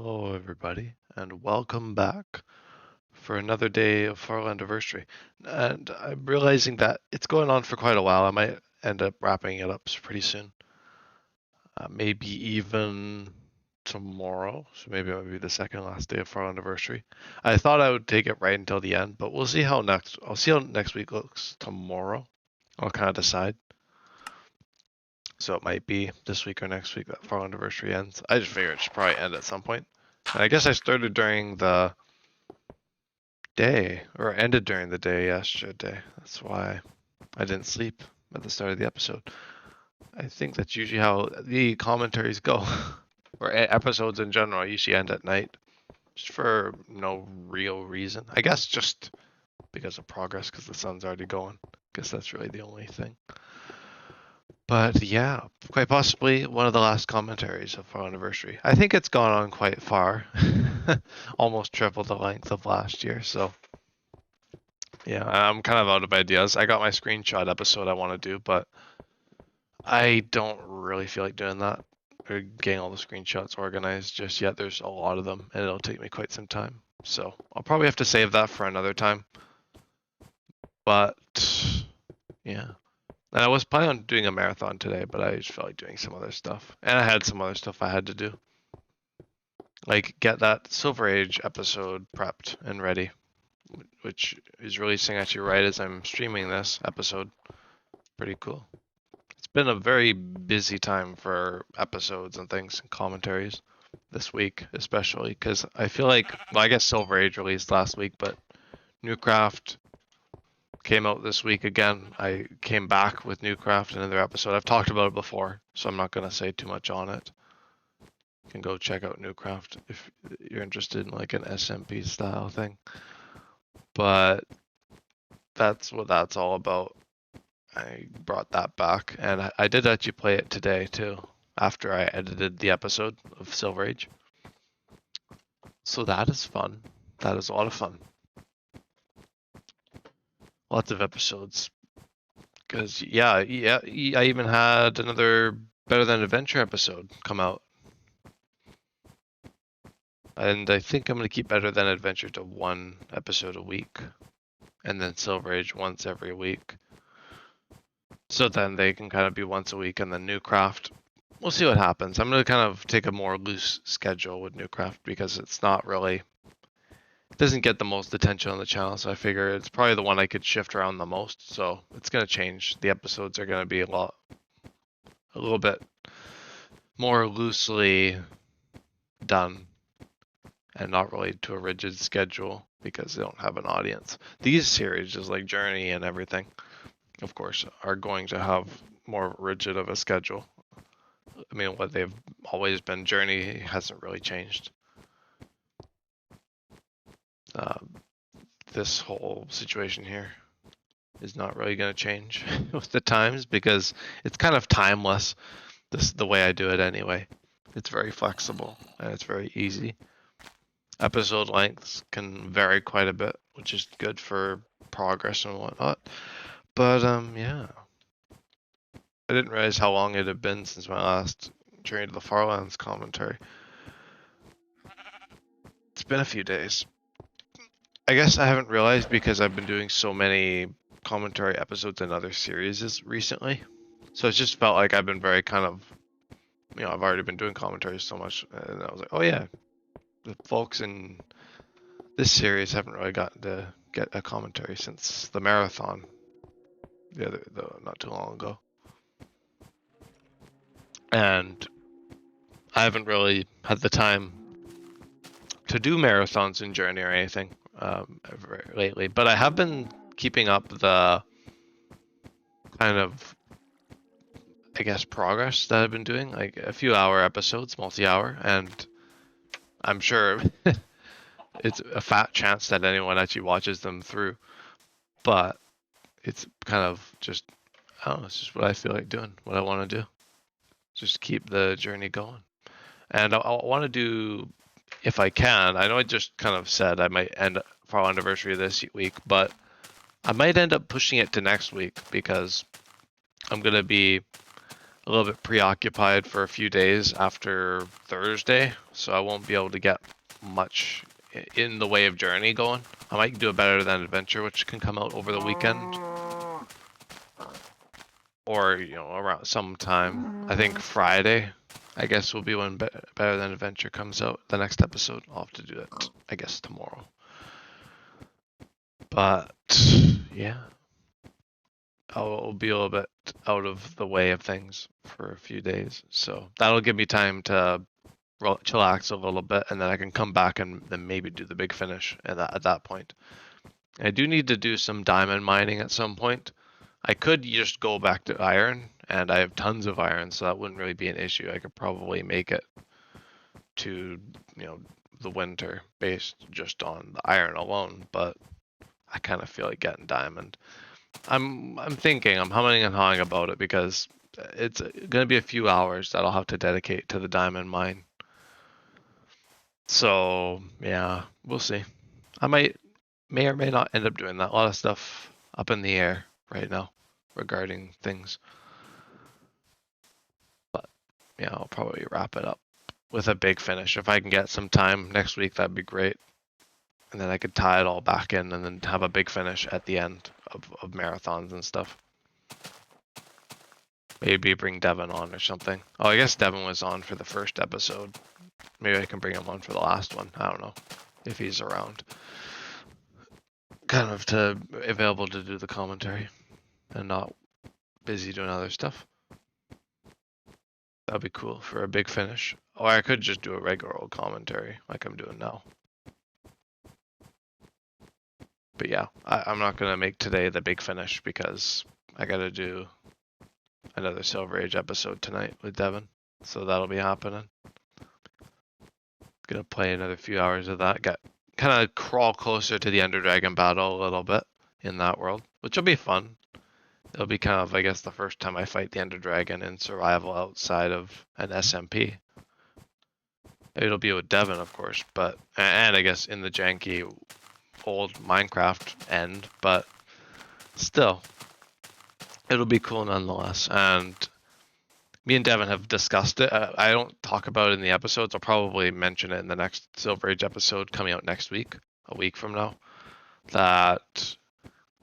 Hello, everybody, and welcome back for another day of Farlandiversary. And I'm realizing that it's going on for quite a while. I might end up wrapping it up pretty soon. Maybe even tomorrow. So maybe it might be the second last day of Farlandiversary. I thought I would take it right until the end, but we'll see how next. I'll see how next week looks tomorrow. I'll kind of decide. So it might be this week or next week that Farlandiversary ends. I just figured it should probably end at some point. And I guess I started during the day, or ended during the day yesterday. That's why I didn't sleep at the start of the episode. I think that's usually how the commentaries go, or episodes in general usually end at night, just for no real reason. I guess just because of progress, because the sun's already going. Guess that's really the only thing. But yeah, quite possibly one of the last commentaries of our anniversary. I think it's gone on quite far, almost triple the length of last year. So yeah, I'm kind of out of ideas. I got my screenshot episode I want to do, but I don't really feel like doing that or getting all the screenshots organized just yet. There's a lot of them, and it'll take me quite some time. So I'll probably have to save that for another time. But yeah. And I was planning on doing a marathon today, but I just felt like doing some other stuff. And I had some other stuff I had to do. Like get that Silver Age episode prepped and ready, which is releasing actually right as I'm streaming this episode. Pretty cool. It's been a very busy time for episodes and things and commentaries this week, especially because I feel like, well, I guess Silver Age released last week, but Newcraft came out this week again. I came back with Newcraft in another episode. I've talked about it before, so I'm not going to say too much on it. You can go check out Newcraft if you're interested in like an SMP style thing. But that's what that's all about. I brought that back, and I did actually play it today too, after I edited the episode of Silver Age. So that is fun. That is a lot of fun. Lots of episodes. Because yeah, I even had another Better Than Adventure episode come out. And I think I'm going to keep Better Than Adventure to one episode a week. And then Silver Age once every week. So then they can kind of be once a week, and then Newcraft. We'll see what happens. I'm going to kind of take a more loose schedule with Newcraft because it's not really, it doesn't get the most attention on the channel. So I figure it's probably the one I could shift around the most. So it's going to change. The episodes are going to be a little bit more loosely done and not really to a rigid schedule because they don't have an audience. These series, just like Journey and everything, of course, are going to have more rigid of a schedule. I mean, what they've always been. Journey hasn't really changed. This whole situation here is not really going to change with the times because it's kind of timeless. The way I do it anyway. It's very flexible and it's very easy. Episode lengths can vary quite a bit, which is good for progress and whatnot. But yeah. I didn't realize how long it had been since my last Journey to the Farlands commentary. It's been a few days. I guess I haven't realized because I've been doing so many commentary episodes in other series recently. So it's just felt like I've been very kind of, I've already been doing commentaries so much, and I was like, oh yeah, the folks in this series haven't really gotten to get a commentary since the marathon, not too long ago. And I haven't really had the time to do marathons in Journey or anything lately, but I have been keeping up the kind of, I guess, progress that I've been doing, like a few hour episodes, multi-hour, and I'm sure it's a fat chance that anyone actually watches them through, but it's kind of just, I don't know, it's just what I feel like doing, what I want to do. Just keep the journey going. And I want to do, if I can, I know I just kind of said I might end Farlandiversary this week, but I might end up pushing it to next week because I'm going to be a little bit preoccupied for a few days after Thursday. so I won't be able to get much in the way of journey going. I might do a better than adventure, which can come out over the weekend, or around sometime. I think Friday, I guess, will be when better than adventure comes out. The next episode, I'll have to do it, I guess, tomorrow. But yeah, I'll be a little bit out of the way of things for a few days, so that'll give me time to chillax a little bit, and then I can come back and then maybe do the big finish at that point. I do need to do some diamond mining at some point. I could just go back to iron, and I have tons of iron, so that wouldn't really be an issue. I could probably make it to the winter based just on the iron alone, but I kind of feel like getting diamond. I'm thinking, I'm humming and hawing about it because it's going to be a few hours that I'll have to dedicate to the diamond mine. So yeah, we'll see. I may or may not end up doing that. A lot of stuff up in the air right now regarding things. But yeah, I'll probably wrap it up with a big finish. If I can get some time next week, that'd be great. And then I could tie it all back in and then have a big finish at the end of marathons and stuff. Maybe bring Devin on or something. Oh, I guess Devin was on for the first episode. Maybe I can bring him on for the last one. I don't know if he's around. Kind of available to do the commentary and not busy doing other stuff. That'd be cool for a big finish. Or I could just do a regular old commentary like I'm doing now. But yeah, I'm not going to make today the big finish because I got to do another Silver Age episode tonight with Devin. So that'll be happening. Gonna play another few hours of that. Kind of crawl closer to the Ender Dragon battle a little bit in that world, which will be fun. It'll be kind of, I guess, the first time I fight the Ender Dragon in survival outside of an SMP. It'll be with Devin, of course, and I guess in the janky old Minecraft end, but still, it'll be cool nonetheless. And me and Devin have discussed it. I don't talk about it in the episodes. I'll probably mention it in the next Silver Age episode coming out next week, a week from now, that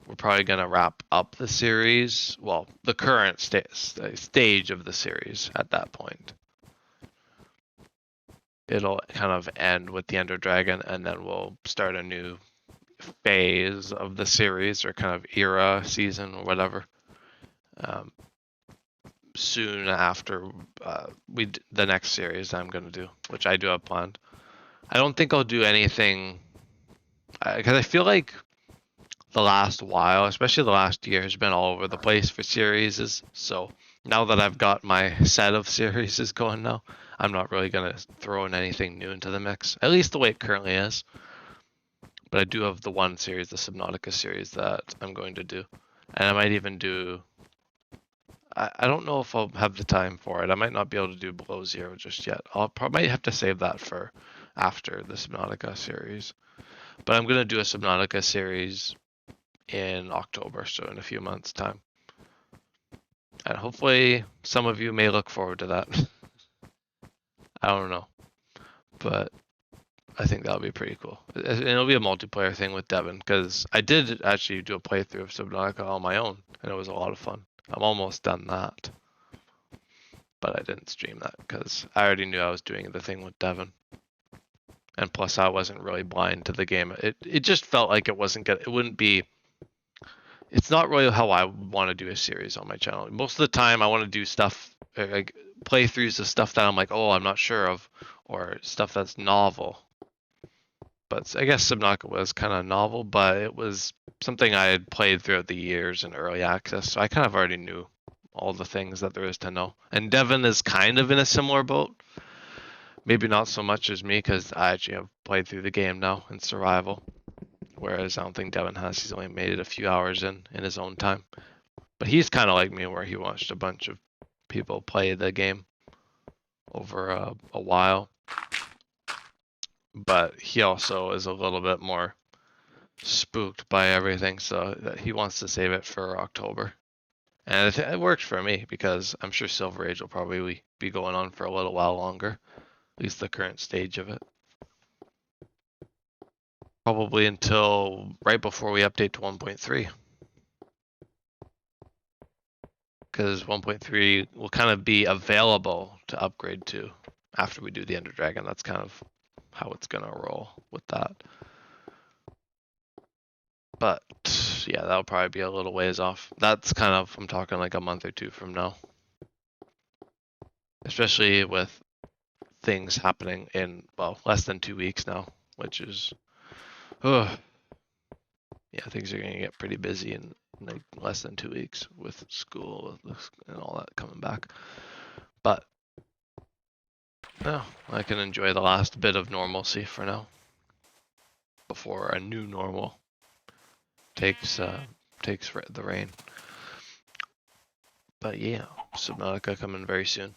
we're probably going to wrap up the series, well, the current stage of the series at that point. It'll kind of end with the Ender Dragon, and then we'll start a new phase of the series, or kind of era, season, or whatever. Soon after the next series I'm going to do, which I do have planned. I don't think I'll do anything, because I feel like the last while, especially the last year, has been all over the place for series. So now that I've got my set of series going now, I'm not really going to throw in anything new into the mix, at least the way it currently is. But I do have the one series, the Subnautica series, that I'm going to do. And I might even do... I don't know if I'll have the time for it. I might not be able to do Below Zero just yet. I'll probably have to save that for after the Subnautica series. But I'm going to do a Subnautica series in October, so in a few months' time. And hopefully some of you may look forward to that. I don't know. But I think that'll be pretty cool. And it'll be a multiplayer thing with Devin, because I did actually do a playthrough of Subnautica on my own, and it was a lot of fun. I'm almost done that. But I didn't stream that, because I already knew I was doing the thing with Devin. And plus I wasn't really blind to the game. It just felt like it wasn't good. It wouldn't be... It's not really how I want to do a series on my channel. Most of the time I want to do stuff, like playthroughs of stuff that I'm like, oh, I'm not sure of, or stuff that's novel. But I guess Subnautica was kind of novel, but it was something I had played throughout the years in early access, so I kind of already knew all the things that there is to know. And Devin is kind of in a similar boat. Maybe not so much as me, because I actually have played through the game now in survival. Whereas I don't think Devin has. He's only made it a few hours in his own time. But he's kind of like me, where he watched a bunch of people play the game over a while. But he also is a little bit more spooked by everything, so he wants to save it for October. And it works for me, because I'm sure Silver Age will probably be going on for a little while longer. At least the current stage of it. Probably until right before we update to 1.3. Because 1.3 will kind of be available to upgrade to after we do the Ender Dragon. That's kind of how it's gonna roll with that. But yeah, that'll probably be a little ways off. That's kind of, I'm talking like a month or two from now. Especially with things happening in, well, less than 2 weeks now, which is, yeah, things are gonna get pretty busy in like less than 2 weeks with school and all that coming back. But no, I can enjoy the last bit of normalcy for now before a new normal takes the reign. But yeah, Subnautica coming very soon.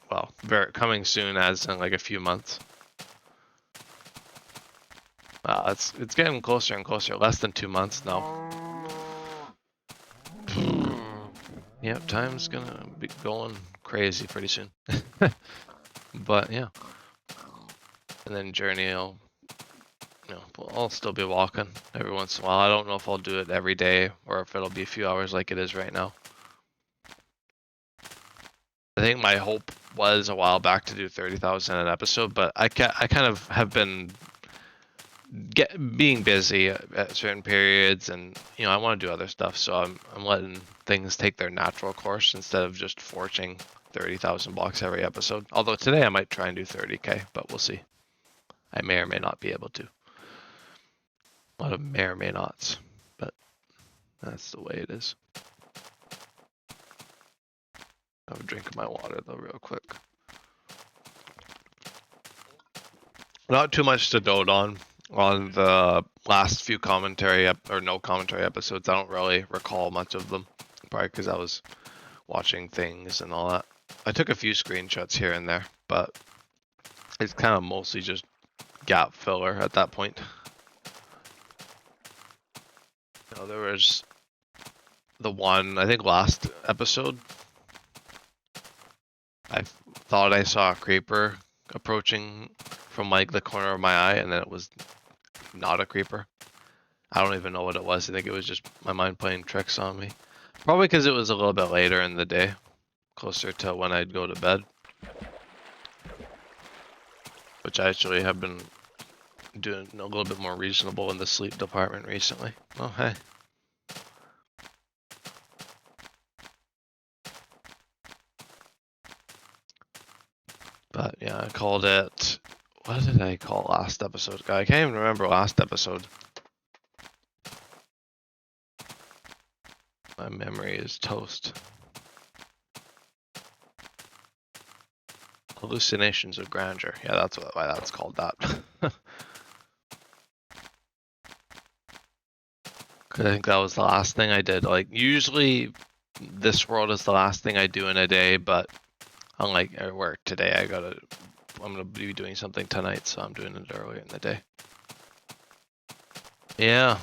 Well, coming soon as in like a few months. It's getting closer and closer. Less than 2 months now. Yep, time's gonna be going crazy pretty soon. But yeah. And then Journey, I'll still be walking every once in a while. I don't know if I'll do it every day or if it'll be a few hours like it is right now. I think my hope was a while back to do 30,000 an episode, but I kind of have been being busy at certain periods, and I want to do other stuff, so I'm letting things take their natural course instead of just forging 30,000 blocks every episode. Although today I might try and do 30k, but we'll see. I may or may not be able to. A lot of may or may nots, but that's the way it is. Have a drink of my water though real quick. Not too much to dote on the last few no commentary episodes. I don't really recall much of them, probably because I was watching things and all that. I took a few screenshots here and there, but it's kind of mostly just gap filler at that point. There was the one, I think last episode, I thought I saw a creeper approaching from like the corner of my eye, and then it was not a creeper. I don't even know what it was. I think it was just my mind playing tricks on me. Probably because it was a little bit later in the day, closer to when I'd go to bed. Which I actually have been doing a little bit more reasonable in the sleep department recently. Oh, hey. But yeah, I called it, what did I call last episode? I can't even remember last episode. My memory is toast. Hallucinations of grandeur. Yeah, that's why that's called that. I think that was the last thing I did. Like, usually this world is the last thing I do in a day, but unlike at work today, I'm gonna be doing something tonight, so I'm doing it earlier in the day. Yeah.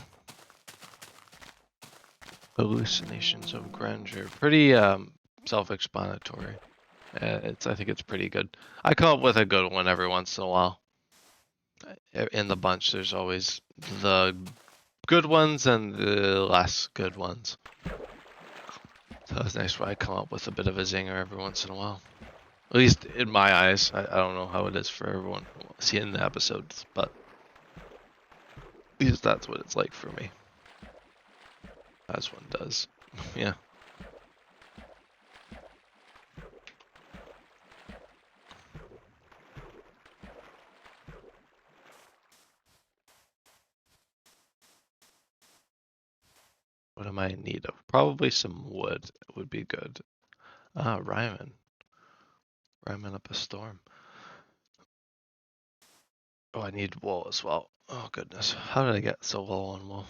Hallucinations of grandeur. Pretty self-explanatory. I think it's pretty good. I come up with a good one every once in a while. In the bunch, there's always the good ones and the less good ones. So it's nice when I come up with a bit of a zinger every once in a while. At least in my eyes. I don't know how it is for everyone seeing the episodes, but at least that's what it's like for me. As one does. Yeah. What am I in need of? Probably some wood would be good. Ryman. Ryman up a storm. Oh, I need wool as well. Oh, goodness. How did I get so low on wool?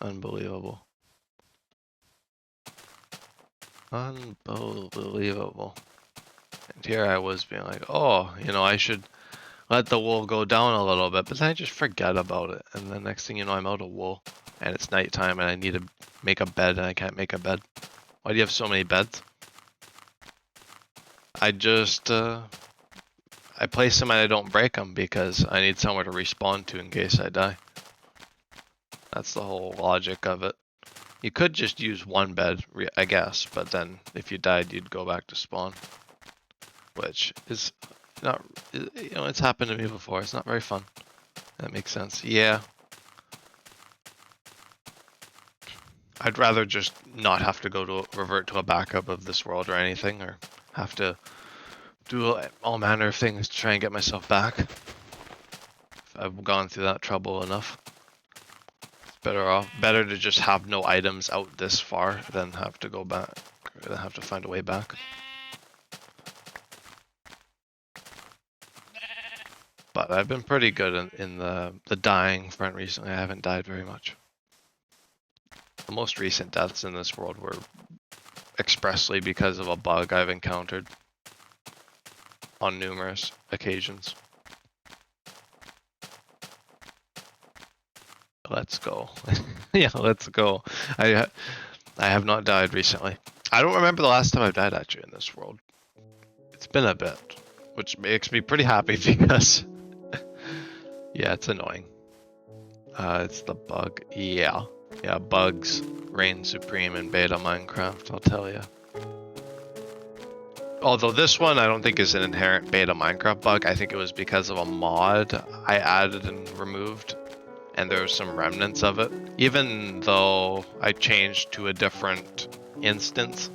Unbelievable. Unbelievable. And here I was being like, oh, I should let the wool go down a little bit, but then I just forget about it. And the next thing you know, I'm out of wool. And it's nighttime and I need to make a bed and I can't make a bed. Why do you have so many beds? I just I place them and I don't break them because I need somewhere to respawn to in case I die. That's the whole logic of it. You could just use one bed, I guess, but then if you died, you'd go back to spawn, which is not, you know, it's happened to me before. It's not very fun. That makes sense. Yeah. I'd rather just not have to go to revert to a backup of this world or anything, or have to do all manner of things to try and get myself back. I've gone through that trouble enough. It's better to just have no items out this far than have to go back, than have to find a way back. But I've been pretty good in the dying front recently. I haven't died very much. The most recent deaths in this world were expressly because of a bug I've encountered on numerous occasions. Let's go. Yeah, let's go. I have not died recently. I don't remember the last time I died actually in this world. It's been a bit, which makes me pretty happy because yeah, it's annoying. It's the bug. Yeah, bugs reign supreme in beta Minecraft, I'll tell you. Although this one I don't think is an inherent beta Minecraft bug. I think it was because of a mod I added and removed, and there were some remnants of it. Even though I changed to a different instance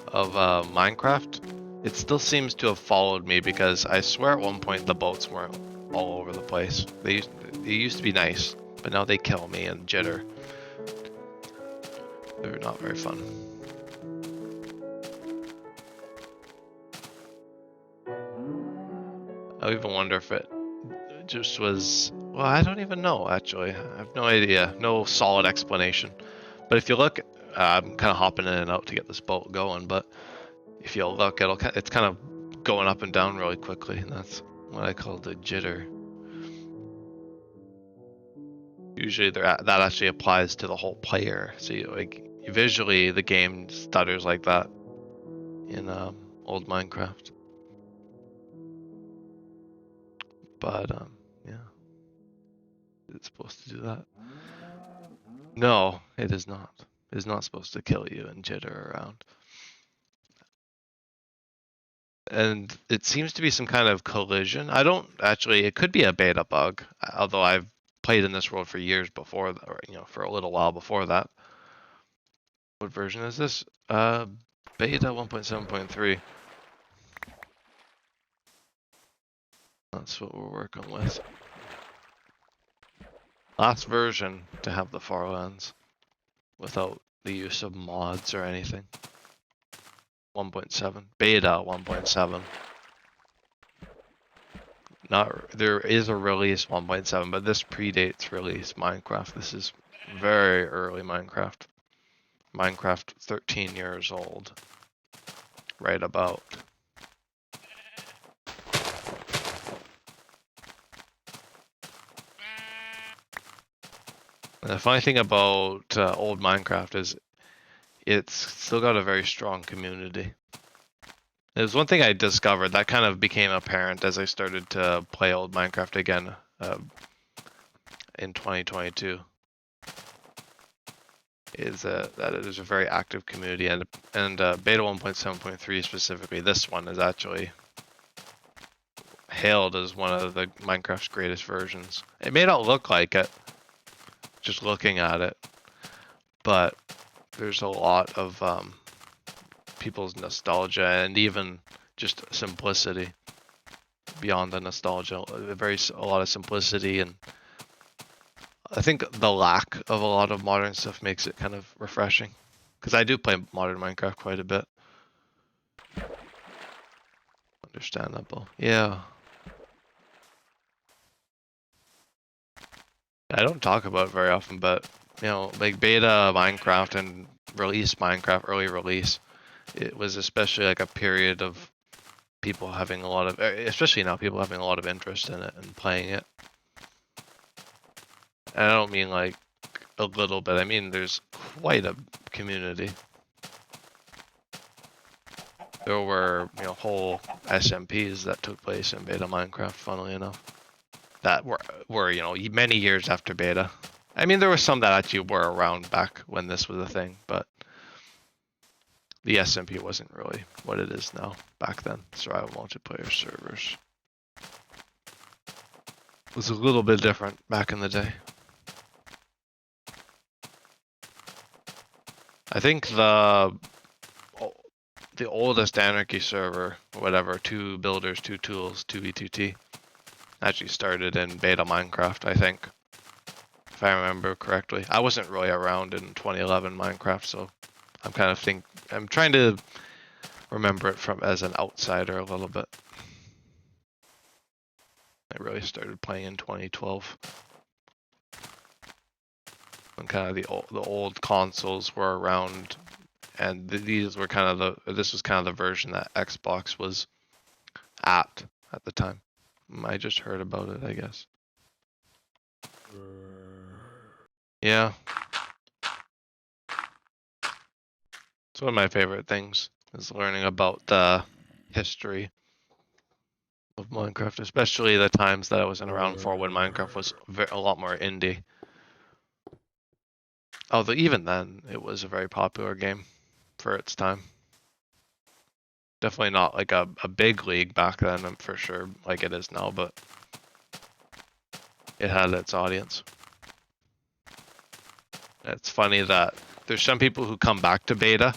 of Minecraft, it still seems to have followed me because I swear at one point the boats were all over the place. They used to be nice, but now they kill me and jitter. They're not very fun. I even wonder if it just was, well, I don't even know actually. I have no idea, no solid explanation. But if you look, I'm kind of hopping in and out to get this boat going, but if you look, it's kind of going up and down really quickly, and that's what I call the jitter. Usually that actually applies to the whole player. So visually the game stutters like that in old Minecraft. But yeah, it's supposed to do that. No, it is not. It is not supposed to kill you and jitter around. And it seems to be some kind of collision. I don't actually, it could be a beta bug, although I've played in this world for years before, or for a little while before that. What version is this? Beta 1.7.3. That's what we're working with. Last version to have the Farlands without the use of mods or anything. 1.7. Beta 1.7. There is a release 1.7, but this predates release Minecraft. This is very early Minecraft. Minecraft 13 years old. Right about. And the funny thing about old Minecraft is it's still got a very strong community. There's one thing I discovered that kind of became apparent as I started to play old Minecraft again in 2022. Is that it is a very active community, and beta 1.7.3 specifically, this one is actually hailed as one of the Minecraft's greatest versions. It may not look like it, just looking at it, but there's a lot of people's nostalgia and even just simplicity beyond the nostalgia. A lot of simplicity, and I think the lack of a lot of modern stuff makes it kind of refreshing. Because I do play modern Minecraft quite a bit. Understandable. Yeah. I don't talk about it very often, but like beta Minecraft and release Minecraft, early release, it was especially like a period of people having a lot of, especially now, people having a lot of interest in it and playing it. And I don't mean like a little bit, I mean there's quite a community. There were, whole SMPs that took place in beta Minecraft, funnily enough, that were many years after beta. I mean, there were some that actually were around back when this was a thing, but the SMP wasn't really what it is now back then. Survival multiplayer servers was a little bit different back in the day. I think the oldest Anarchy server, or whatever, 2 builders, 2 tools, 2v2t, actually started in beta Minecraft, I think, if I remember correctly. I wasn't really around in 2011 Minecraft, so I'm trying to remember it from as an outsider a little bit. I really started playing in 2012. When kind of the old consoles were around, and these were kind of this was kind of the version that Xbox was at the time. I just heard about it, I guess. Yeah. It's one of my favorite things, is learning about the history of Minecraft, especially the times that I wasn't around for when Minecraft was a lot more indie. Although even then, it was a very popular game for its time. Definitely not like a big league back then, I'm for sure, like it is now, but it had its audience. It's funny that there's some people who come back to beta,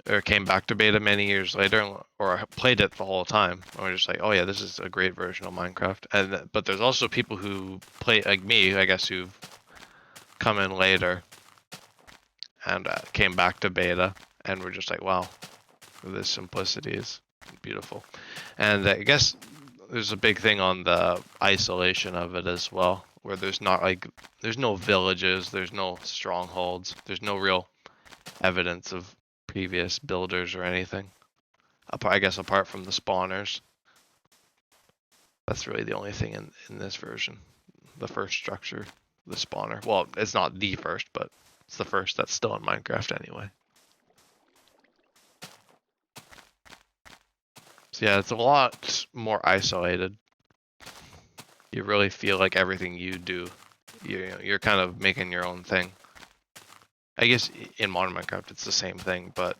or came back to beta many years later, or played it the whole time, and we're just like, oh yeah, this is a great version of Minecraft. But there's also people who play, like me, I guess, who've come in later and came back to beta, and we're just like, wow, this simplicity is beautiful. And I guess there's a big thing on the isolation of it as well, where there's no villages, there's no strongholds, there's no real evidence of previous builders or anything. I guess apart from the spawners. That's really the only thing in this version. The first structure, the spawner. Well, it's not the first, but it's the first that's still in Minecraft anyway. So yeah, it's a lot more isolated. You really feel like everything you do, you're kind of making your own thing. I guess in modern Minecraft it's the same thing, but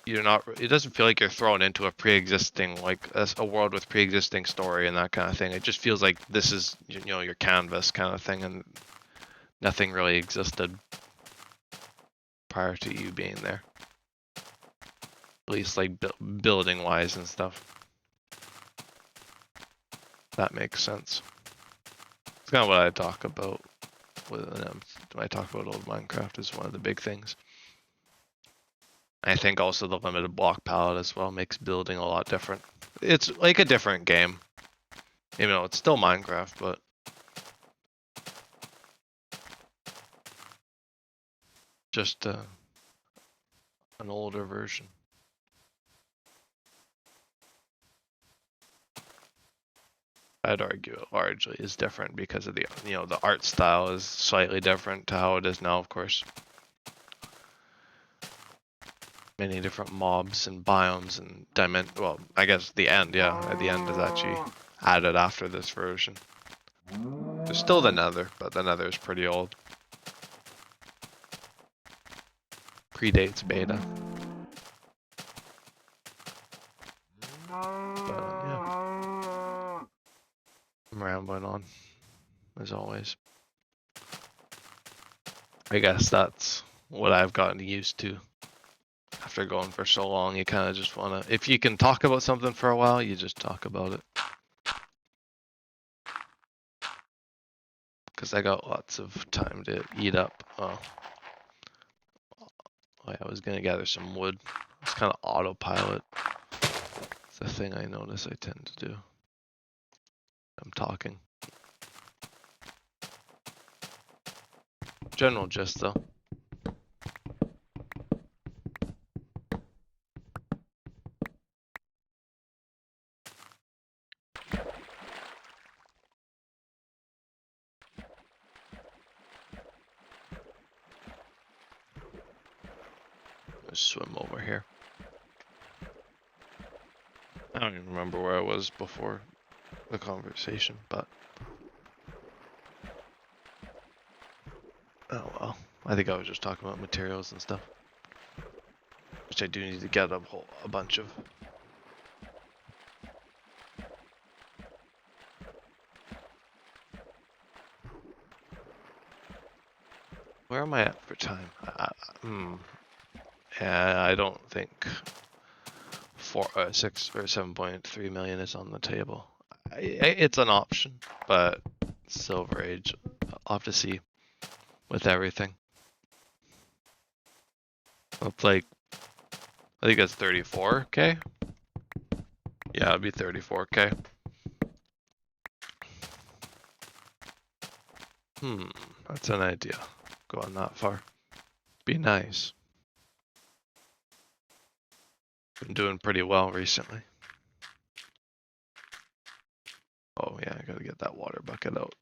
you're not. It doesn't feel like you're thrown into a pre-existing, like a world with pre-existing story and that kind of thing. It just feels like this is your canvas kind of thing, and nothing really existed prior to you being there. At least like building wise and stuff. That makes sense. It's kind of what I talk about when I talk about old Minecraft is one of the big things. I think also the limited block palette as well makes building a lot different. It's like a different game. Even though it's still Minecraft, but just an older version. I'd argue it largely is different because of the art style is slightly different to how it is now, of course. Many different mobs and biomes and well, I guess the end, yeah, the end is actually added after this version. There's still the Nether, but the Nether is pretty old. Predates beta. But yeah, I'm rambling on, as always. I guess that's what I've gotten used to. After going for so long, you kind of just want to, if you can talk about something for a while, you just talk about it. Because I got lots of time to eat up. Oh, I was going to gather some wood. It's kind of autopilot. It's the thing I notice I tend to do. I'm talking. General gist though. Let's swim over here. I don't even remember where I was before the conversation, but oh well. I think I was just talking about materials and stuff, which I do need to get a bunch of. Where am I at for time? Yeah, I don't think 6 or 7.3 million is on the table. It's an option, but Silver Age, I'll have to see with everything. It's like, I think it's 34k. Yeah, it'd be 34k. That's an idea. Going that far. Be nice. Been doing pretty well recently. Oh yeah, I gotta get that water bucket out.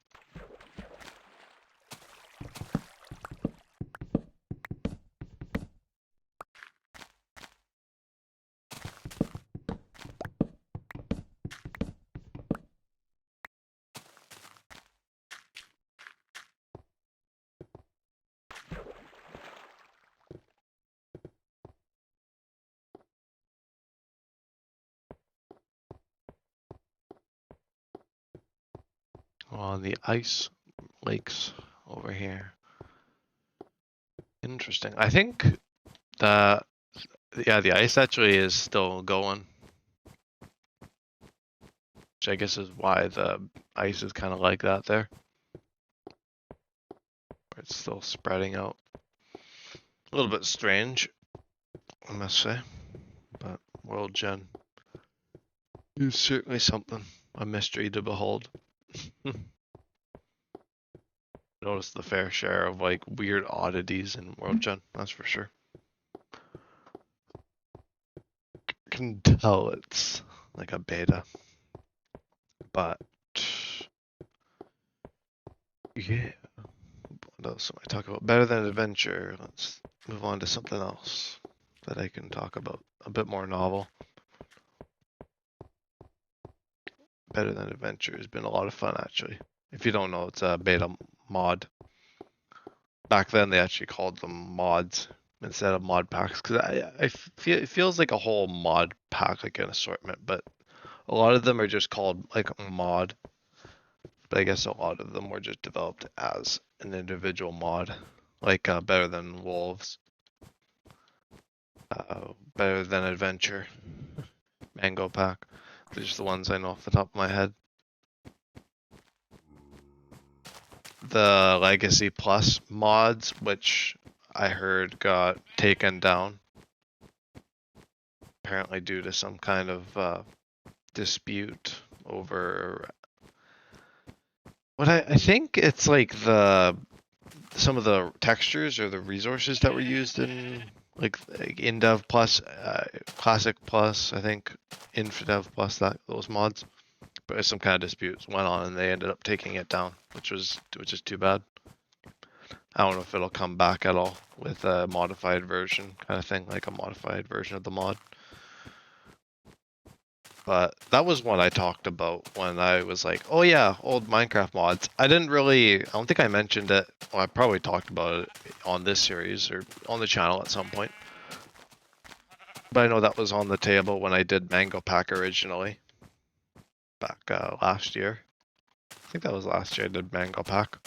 On the ice lakes over here. Interesting. I think that, yeah, the ice actually is still going. Which I guess is why the ice is kind of like that there. It's still spreading out. A little bit strange, I must say. But World Gen is certainly something. A mystery to behold. Notice the fair share of like weird oddities in World Gen, that's for sure. Can tell it's like a beta. But yeah. What else am I talking about? Better than adventure. Let's move on to something else that I can talk about. A bit more novel. Better than adventure has been a lot of fun actually. If you don't know, it's a beta mod. Back then they actually called them mods instead of mod packs because I feel it feels like a whole mod pack, like an assortment, but a lot of them are just called like a mod. But I guess a lot of them were just developed as an individual mod, like Better Than Wolves, Better Than Adventure, Mango Pack. They're just the ones I know off the top of my head. The Legacy Plus mods, which I heard got taken down, apparently due to some kind of dispute over what I think it's like some of the textures or the resources that were used in like InDev Plus, Classic Plus, I think InfDev Plus, those mods. But some kind of disputes went on and they ended up taking it down, which is too bad. I don't know if it'll come back at all with a modified version kind of thing, like a modified version of the mod. But that was one I talked about when I was like, oh yeah, old Minecraft mods. I don't think I mentioned it. Well, I probably talked about it on this series or on the channel at some point. But I know that was on the table when I did Mango Pack originally. Back last year. I think that was last year I did Mango Pack.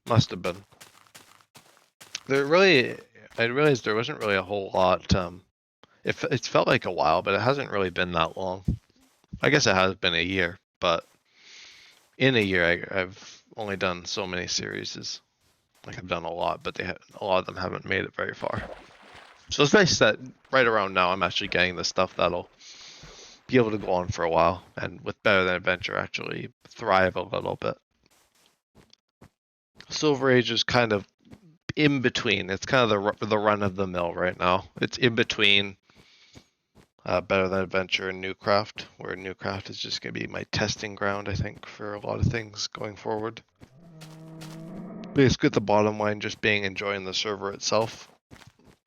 Must have been. I realized there wasn't really a whole lot. It's felt like a while, but it hasn't really been that long. I guess it has been a year, but in a year I've only done so many series. Like I've done a lot, but a lot of them haven't made it very far. So it's nice that right around now I'm actually getting the stuff that'll be able to go on for a while, and with Better Than Adventure actually thrive a little bit. Silver Age is kind of in between. It's kind of the run of the mill right now. It's in between Better Than Adventure and Newcraft, where Newcraft is just going to be my testing ground, I think, for a lot of things going forward. Basically, the bottom line just being enjoying the server itself,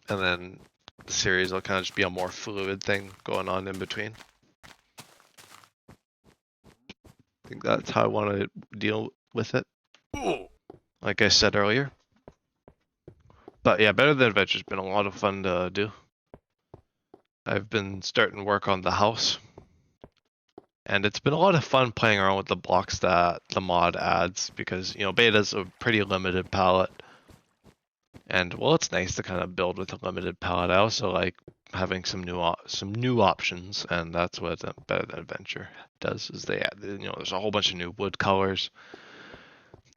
and then the series will kind of just be a more fluid thing going on in between. I think that's how I want to deal with it. Like I said earlier. But yeah, Better Than Adventure's been a lot of fun to do. I've been starting work on the house. And it's been a lot of fun playing around with the blocks that the mod adds because, you know, beta's a pretty limited palette. And well, it's nice to kind of build with a limited palette. I also like having some new options, and that's what Better Than Adventure does. Is they add, you know, there's a whole bunch of new wood colors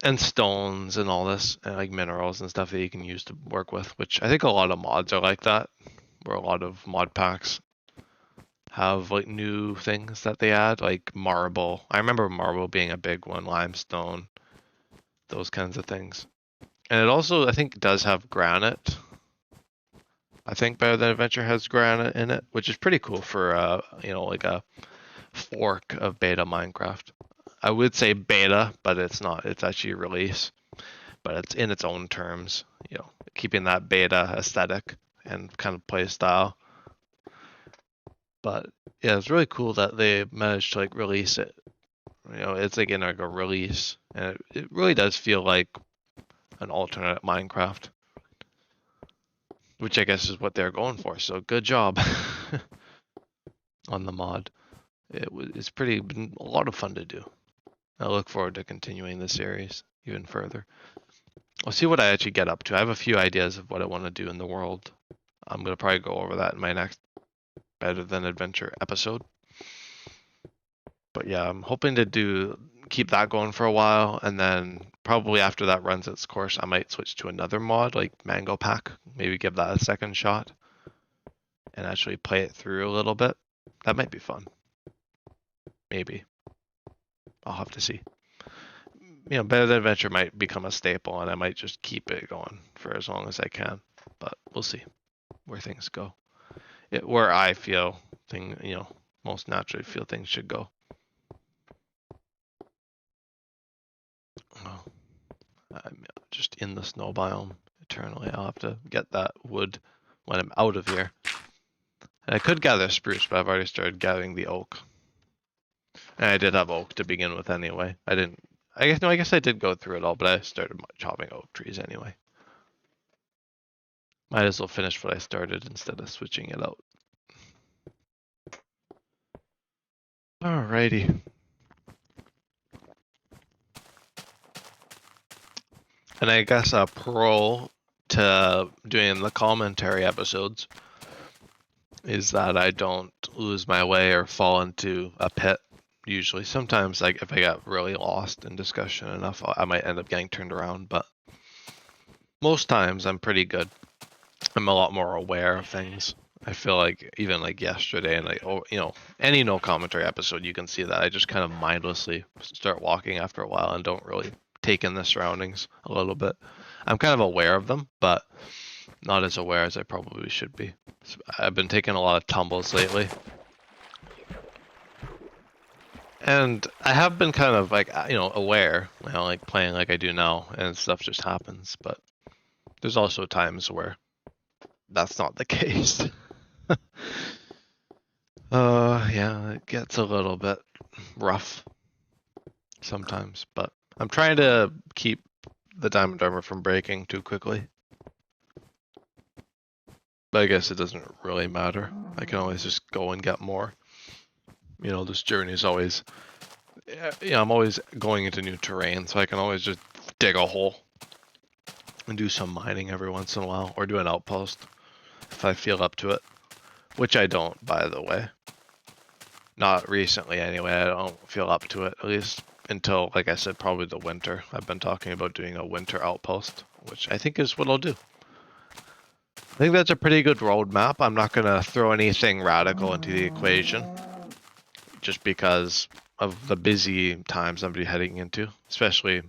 and stones and all this, and like minerals and stuff that you can use to work with. Which I think a lot of mods are like that, where a lot of mod packs have like new things that they add, like marble. I remember marble being a big one, limestone, those kinds of things. And it also, I think, does have granite. I think Better Than Adventure has granite in it, which is pretty cool for you know, like a fork of beta Minecraft. I would say beta, but it's not. It's actually a release, but it's in its own terms. You know, keeping that beta aesthetic and kind of play style. But yeah, it's really cool that they managed to like release it. You know, it's like in like a release, and it really does feel like an alternate Minecraft, which I guess is what they're going for. So good job on the mod. It's been a lot of fun to do. I look forward to continuing the series even further. I'll see what I actually get up to. I have a few ideas of what I want to do in the world. I'm gonna probably go over that in my next Better Than Adventure episode. But yeah, I'm hoping to keep that going for a while, and then probably after that runs its course, I might switch to another mod like Mango Pack. Maybe give that a second shot and actually play it through a little bit. That might be fun. Maybe. I'll have to see. You know, Better Than Adventure might become a staple, and I might just keep it going for as long as I can. But we'll see where things go. Where I feel you know, most naturally feel things should go. Oh, I'm just in the snow biome eternally. I'll have to get that wood when I'm out of here. And I could gather spruce, but I've already started gathering the oak. And I did have oak to begin with anyway. I guess I did go through it all, but I started chopping oak trees anyway. Might as well finish what I started instead of switching it out. Alrighty. And I guess a pro to doing the commentary episodes is that I don't lose my way or fall into a pit. Usually, sometimes, like if I get really lost in discussion enough, I might end up getting turned around. But most times, I'm pretty good. I'm a lot more aware of things. I feel like even like yesterday and you know, any no commentary episode, you can see that I just kind of mindlessly start walking after a while and don't really take in the surroundings a little bit. I'm kind of aware of them, but not as aware as I probably should be. So I've been taking a lot of tumbles lately. And I have been kind of like, you know, aware, you know, like playing like I do now, and stuff just happens. But there's also times where that's not the case. Yeah, it gets a little bit rough sometimes, but I'm trying to keep the diamond armor from breaking too quickly. But I guess it doesn't really matter. I can always just go and get more. You know, this journey is always, yeah, I'm always going into new terrain, so I can always just dig a hole and do some mining every once in a while, or do an outpost if I feel up to it. Which I don't, by the way. Not recently, anyway. I don't feel up to it, at least until, like I said, probably the winter. I've been talking about doing a winter outpost, which I think is what I'll do. I think that's a pretty good roadmap. I'm not going to throw anything radical into the equation, just because of the busy times I'm be heading into, especially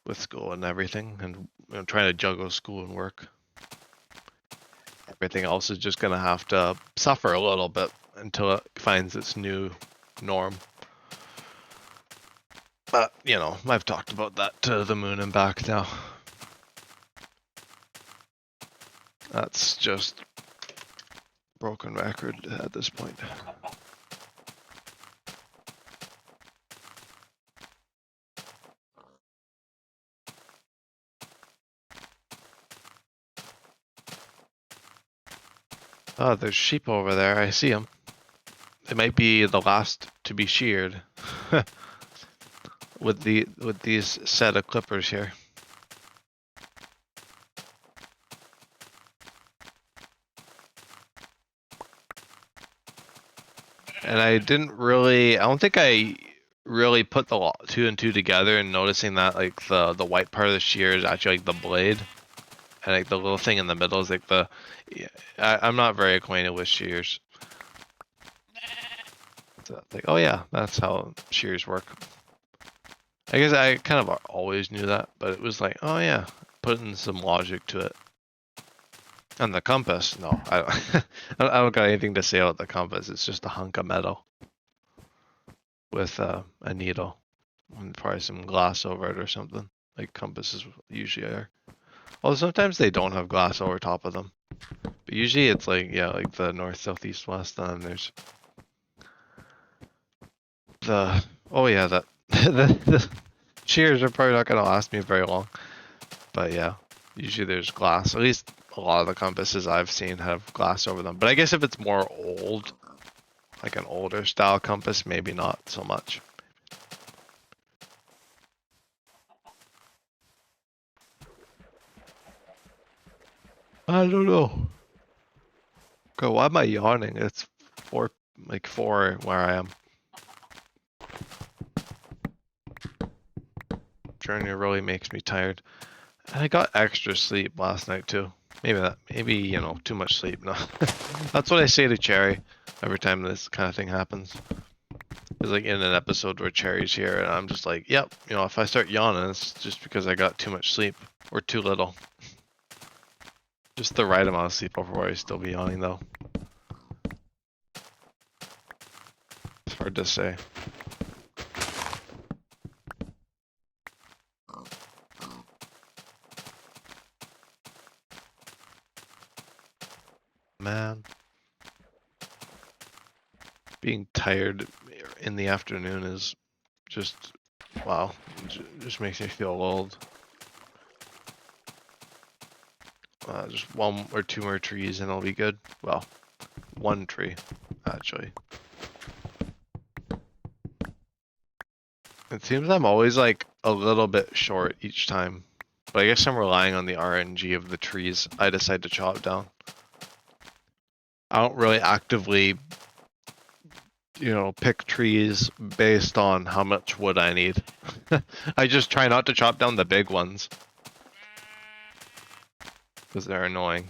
with school and everything, and you know, trying to juggle school and work. Everything else is just going to have to suffer a little bit until it finds its new norm. But, you know, I've talked about that to the moon and back now. That's just broken record at this point. Oh, there's sheep over there. I see them. It might be the last to be sheared with these set of clippers here. And I don't think I really put the two and two together and noticing that like the white part of the shear is actually like the blade, and like the little thing in the middle is like the. Yeah, I'm not very acquainted with shears. So, like, oh yeah, that's how shears work. I guess I kind of always knew that, but it was like, oh yeah, putting some logic to it. And the compass, no, I don't got anything to say about the compass. It's just a hunk of metal with a needle and probably some glass over it or something. Like compasses usually are. Although sometimes they don't have glass over top of them. But usually it's like, yeah, like the north, south, east, west, and then there's oh yeah, the shears are probably not going to last me very long. But yeah, usually there's glass. At least a lot of the compasses I've seen have glass over them. But I guess if it's more old, like an older style compass, maybe not so much. I don't know. Okay, why am I yawning? It's 4 where I am. Journey really makes me tired. And I got extra sleep last night too. Maybe, you know, too much sleep. No. That's what I say to Cherry every time this kind of thing happens. It's like in an episode where Cherry's here and I'm just like, yep, you know, if I start yawning, it's just because I got too much sleep or too little. Just the right amount of sleep before I still be yawning though. It's hard to say. Man. Being tired in the afternoon is just, wow, just makes me feel old. Just 1 or 2 more trees and I'll be good. Well, 1 tree, actually. It seems I'm always like a little bit short each time. But I guess I'm relying on the RNG of the trees I decide to chop down. I don't really actively, you know, pick trees based on how much wood I need. I just try not to chop down the big ones. Because they're annoying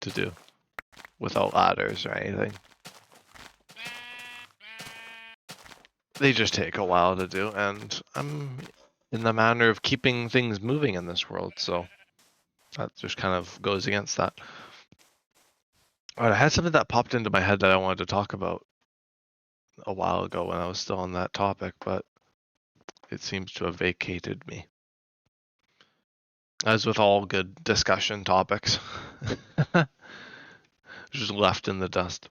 to do without ladders or anything. They just take a while to do, and I'm in the manner of keeping things moving in this world, so that just kind of goes against that. Alright, I had something that popped into my head that I wanted to talk about a while ago when I was still on that topic, but it seems to have vacated me. As with all good discussion topics. Just left in the dust.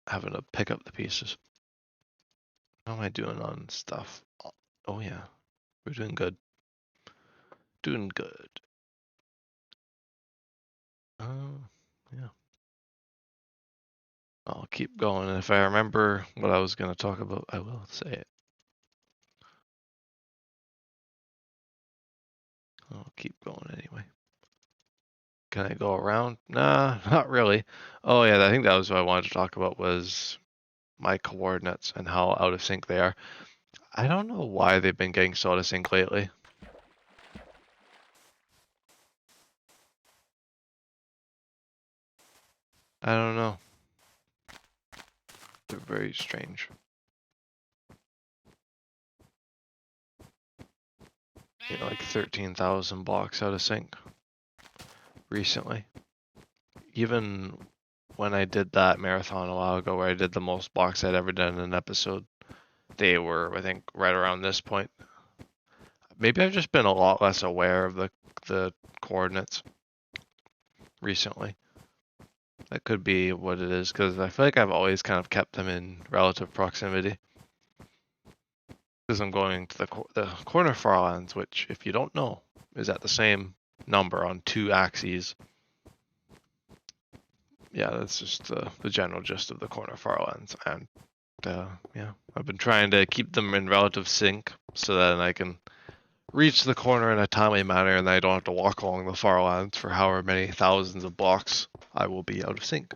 Having to pick up the pieces. How am I doing on stuff? Oh yeah, we're doing good. Doing good. Yeah. I'll keep going, and if I remember what I was going to talk about, I will say it. I'll keep going anyway. Can I go around? Nah, not really. Oh yeah, I think that was what I wanted to talk about was my coordinates and how out of sync they are. I don't know why they've been getting so out of sync lately. I don't know. They're very strange. You know, like 13,000 blocks out of sync recently. Even when I did that marathon a while ago where I did the most blocks I'd ever done in an episode, they were, I think, right around this point. Maybe I've just been a lot less aware of the coordinates recently. That could be what it is, because I feel like I've always kind of kept them in relative proximity. Because I'm going to the corner Farlands, which, if you don't know, is at the same number on 2 axes. Yeah, that's just the general gist of the corner Farlands. And yeah, I've been trying to keep them in relative sync so that I can reach the corner in a timely manner, and I don't have to walk along the Farlands for however many thousands of blocks I will be out of sync.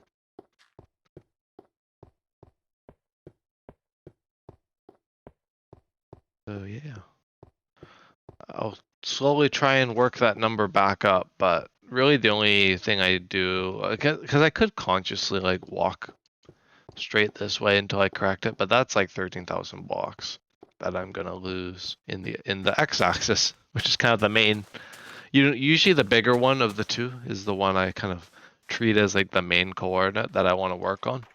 So yeah, I'll slowly try and work that number back up, but really the only thing I do, because I could consciously like walk straight this way until I correct it, but that's like 13,000 blocks that I'm gonna lose in the x-axis, which is kind of the main. Usually the bigger one of the two is the one I kind of treat as like the main coordinate that I want to work on.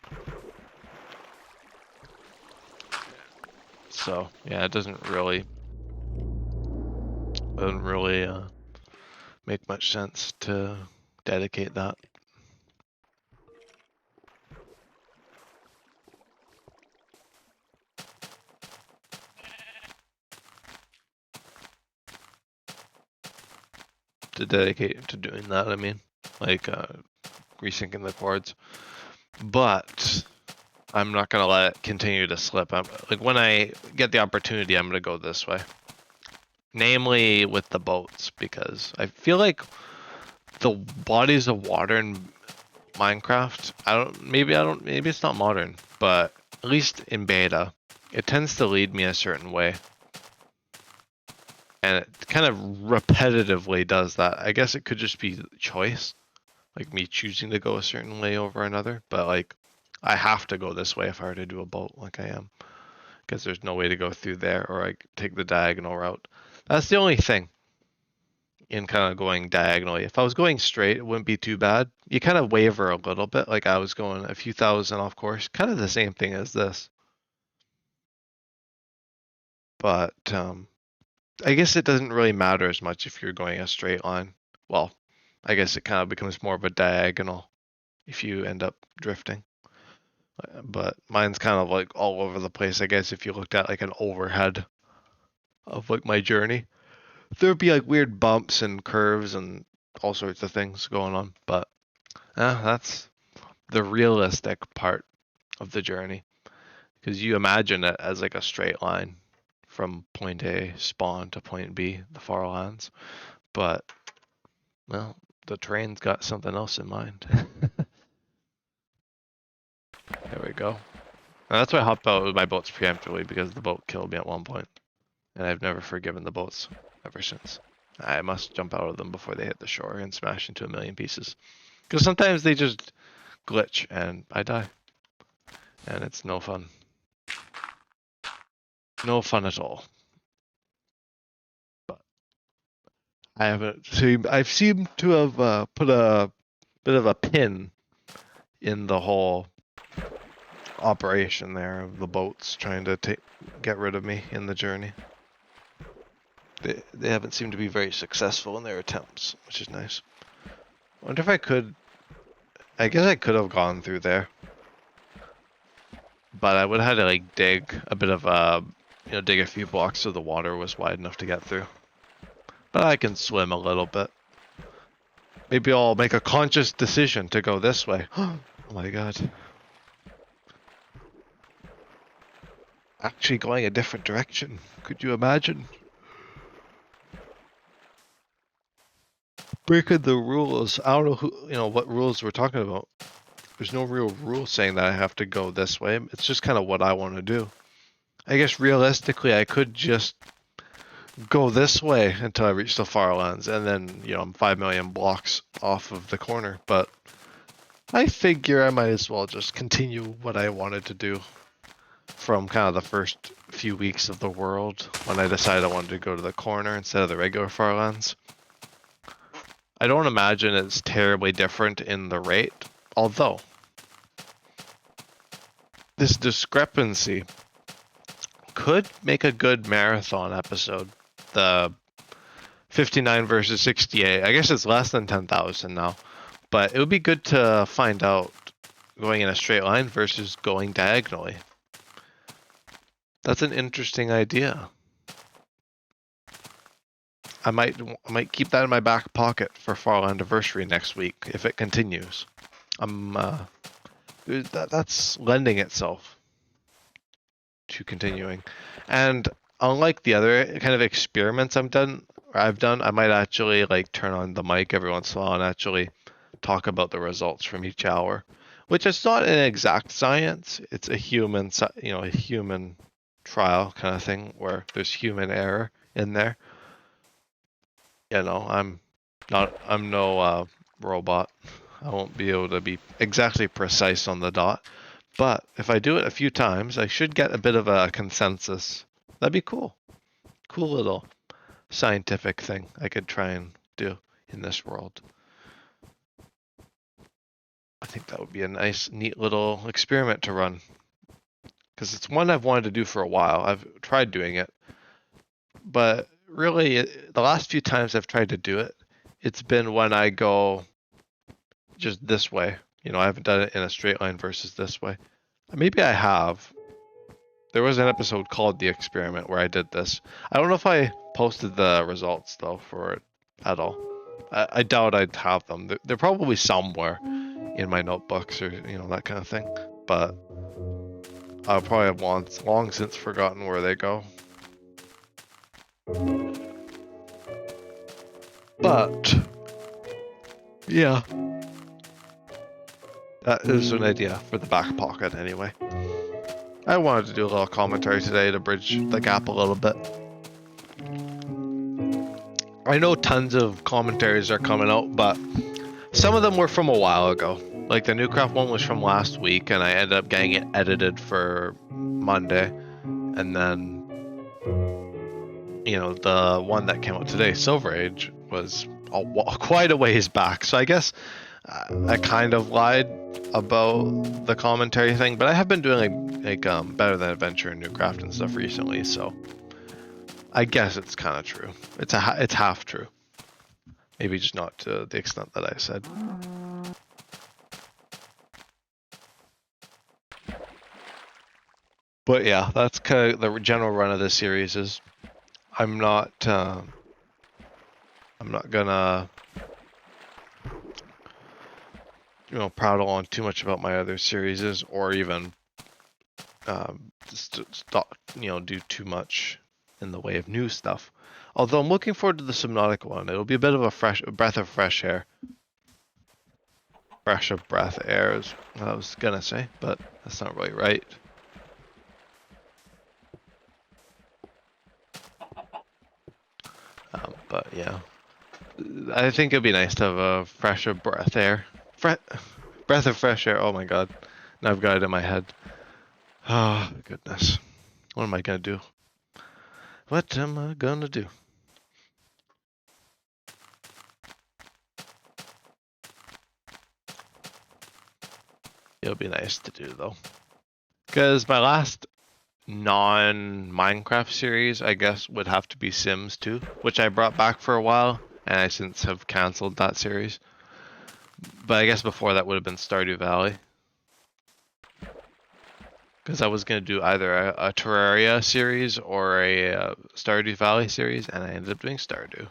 So yeah, it doesn't really make much sense to dedicate that. To dedicate to doing that, I mean, like resyncing the chords. But I'm not gonna let it continue to slip. Like when I get the opportunity, I'm gonna go this way. Namely with the boats, because I feel like the bodies of water in Minecraft, maybe it's not modern, but at least in beta, it tends to lead me a certain way. And it kind of repetitively does that. I guess it could just be choice, like me choosing to go a certain way over another, but like I have to go this way if I were to do a boat like I am, because there's no way to go through there, or I take the diagonal route. That's the only thing in kind of going diagonally. If I was going straight, it wouldn't be too bad. You kind of waver a little bit, like I was going a few thousand off course, kind of the same thing as this. But I guess it doesn't really matter as much if you're going a straight line. Well, I guess it kind of becomes more of a diagonal if you end up drifting. But mine's kind of like all over the place, I guess, if you looked at like an overhead of like my journey. There'd be like weird bumps and curves and all sorts of things going on. But that's the realistic part of the journey. Because you imagine it as like a straight line from point A spawn to point B, the Farlands. But, well, the train's got something else in mind. There we go. And that's why I hopped out with my boats preemptively, because the boat killed me at one point. And I've never forgiven the boats ever since. I must jump out of them before they hit the shore and smash into a million pieces. Because sometimes they just glitch and I die. And it's no fun. No fun at all. But I've seemed to have put a bit of a pin in the whole operation there of the boats trying to get rid of me in the journey. They haven't seemed to be very successful in their attempts, which is nice. I wonder if I could. I guess I could have gone through there, but I would have had to like dig a bit of dig a few blocks so the water was wide enough to get through. But I can swim a little bit. Maybe I'll make a conscious decision to go this way. Oh my god. Actually going a different direction. Could you imagine? Breaking the rules. I don't know what rules we're talking about. There's no real rule saying that I have to go this way. It's just kind of what I want to do. I guess realistically I could just go this way until I reach the Farlands, and then, I'm 5 million blocks off of the corner, but I figure I might as well just continue what I wanted to do from kind of the first few weeks of the world when I decided I wanted to go to the corner instead of the regular Farlands. I don't imagine it's terribly different in the rate, although this discrepancy could make a good marathon episode. The 59 versus 68. I guess it's less than 10,000 now, But it would be good to find out going in a straight line versus going diagonally. That's an interesting idea. I might keep that in my back pocket for Farlandiversary next week if it continues. That's lending itself to continuing. And unlike the other kind of experiments I've done, I might actually like turn on the mic every once in a while and actually talk about the results from each hour, which is not an exact science. It's a human trial kind of thing where there's human error in there. I'm no robot. I won't be able to be exactly precise on the dot. But if I do it a few times, I should get a bit of a consensus. That'd be cool. Cool little scientific thing I could try and do in this world. I think that would be a nice, neat little experiment to run. Because it's one I've wanted to do for a while. I've tried doing it. But really, the last few times I've tried to do it, it's been when I go just this way. I haven't done it in a straight line versus this way. Maybe I have. There was an episode called The Experiment where I did this. I don't know if I posted the results, though, for it at all. I doubt I'd have them. They're probably somewhere in my notebooks or, that kind of thing. But I'll probably have long since forgotten where they go. But, yeah. That is an idea for the back pocket, anyway. I wanted to do a little commentary today to bridge the gap a little bit. I know tons of commentaries are coming out, but some of them were from a while ago. Like the Newcraft one was from last week, and I ended up getting it edited for Monday. And then, the one that came out today, Silver Age, was quite a ways back. So I guess I kind of lied about the commentary thing, but I have been doing like Better Than Adventure and Newcraft and stuff recently, so I guess it's kind of true. It's half true. Maybe just not to the extent that I said. But yeah, that's kind of the general run of this series. Is I'm not gonna prattle on too much about my other series or even do too much in the way of new stuff. Although I'm looking forward to the Subnautica one. It'll be a bit of a breath of fresh air. Fresh of breath air is what I was gonna say, but that's not really right. But yeah, I think it'd be nice to have a fresh of breath air. Breath of fresh air. Oh my god. Now I've got it in my head. Oh, goodness. What am I gonna do? What am I gonna do? It'll be nice to do, though. Because my last non-Minecraft series, I guess, would have to be Sims 2, which I brought back for a while, and I since have cancelled that series. But I guess before that would have been Stardew Valley. Because I was going to do either a Terraria series or a Stardew Valley series, and I ended up doing Stardew.